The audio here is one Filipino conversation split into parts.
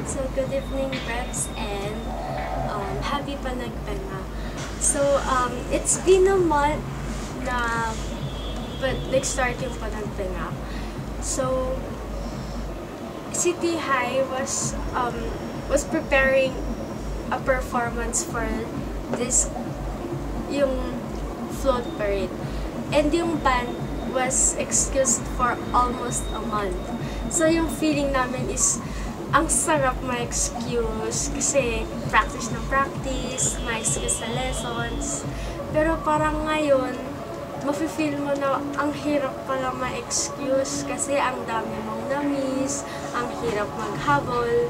So, good evening, Preps, and happy Panagbenga. So, it's been a month na nag-start yung Panagbenga. So, City High was preparing a performance for this yung float parade. And yung band was excused for almost a month. So, yung feeling namin is ang sarap ma-excuse kasi practice na practice, ma-excuse sa lessons. Pero parang ngayon, mafe-feel mo na ang hirap pala ma-excuse kasi ang dami mong na-miss, ang hirap maghabol.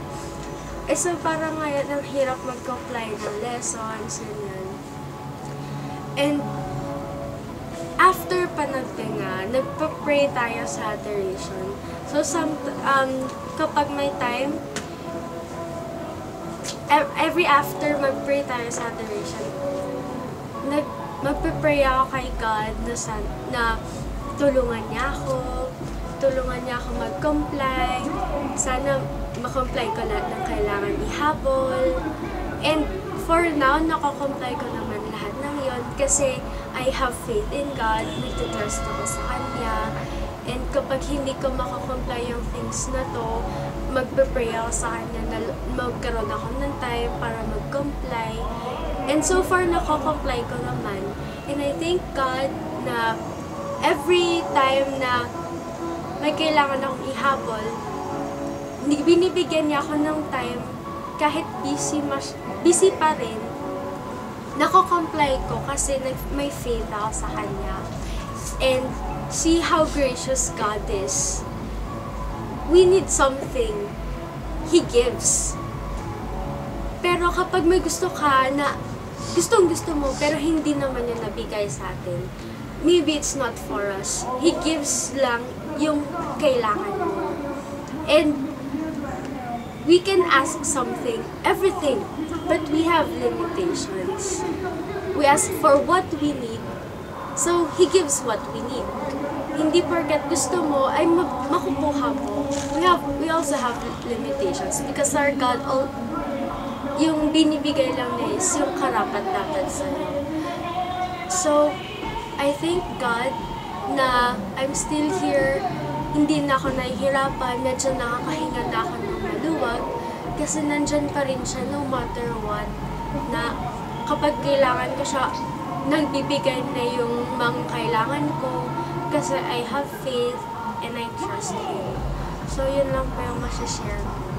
So parang ngayon, ang hirap mag-comply ng lessons, ganyan. And after Panagbenga, nagpa-pray tayo sa adoration. So, kapag may time, every after mag-pray tayo sa adoration, magpe-pray ako kay God na tulungan niya ako mag-comply, sana ma-comply ko lahat ng kailangan ihabol. And for now, nako-comply ko naman lahat ng yon kasi I have faith in God, nagtitrust ako sa Kanya. And kapag hindi ko makakomply yung things na to, magpe-pray ako sa Kanya na magkaroon ako ng time para mag-comply. And so far, nako-comply ko naman. And I thank God na every time na may kailangan akong ihabol, binibigyan niya ako ng time kahit busy pa rin. Nako-comply ko kasi may faith ako sa Kanya. And see how gracious God is. We need something, He gives. Pero kapag may gusto ka na gustong-gusto mo pero hindi naman niya nabigay sa atin, maybe it's not for us. He gives lang yung kailangan mo. And we can ask something, everything, but we have limitations. We ask for what we need, so He gives what we need. Hindi porket gusto mo ay makukuha mo. We also have limitations because our God, yung binibigay lang niya is yung karapat-dapat sa'yo. So, I thank God na I'm still here. Hindi na ako nahihirapan. Medyo nakakahinga na ako ng maluwag kasi nandyan pa rin siya no matter what. Na kapag kailangan ko siya, nagbibigay na yung mga kailangan ko kasi I have faith and I trust Him. So, yun lang pa yung masashare ko.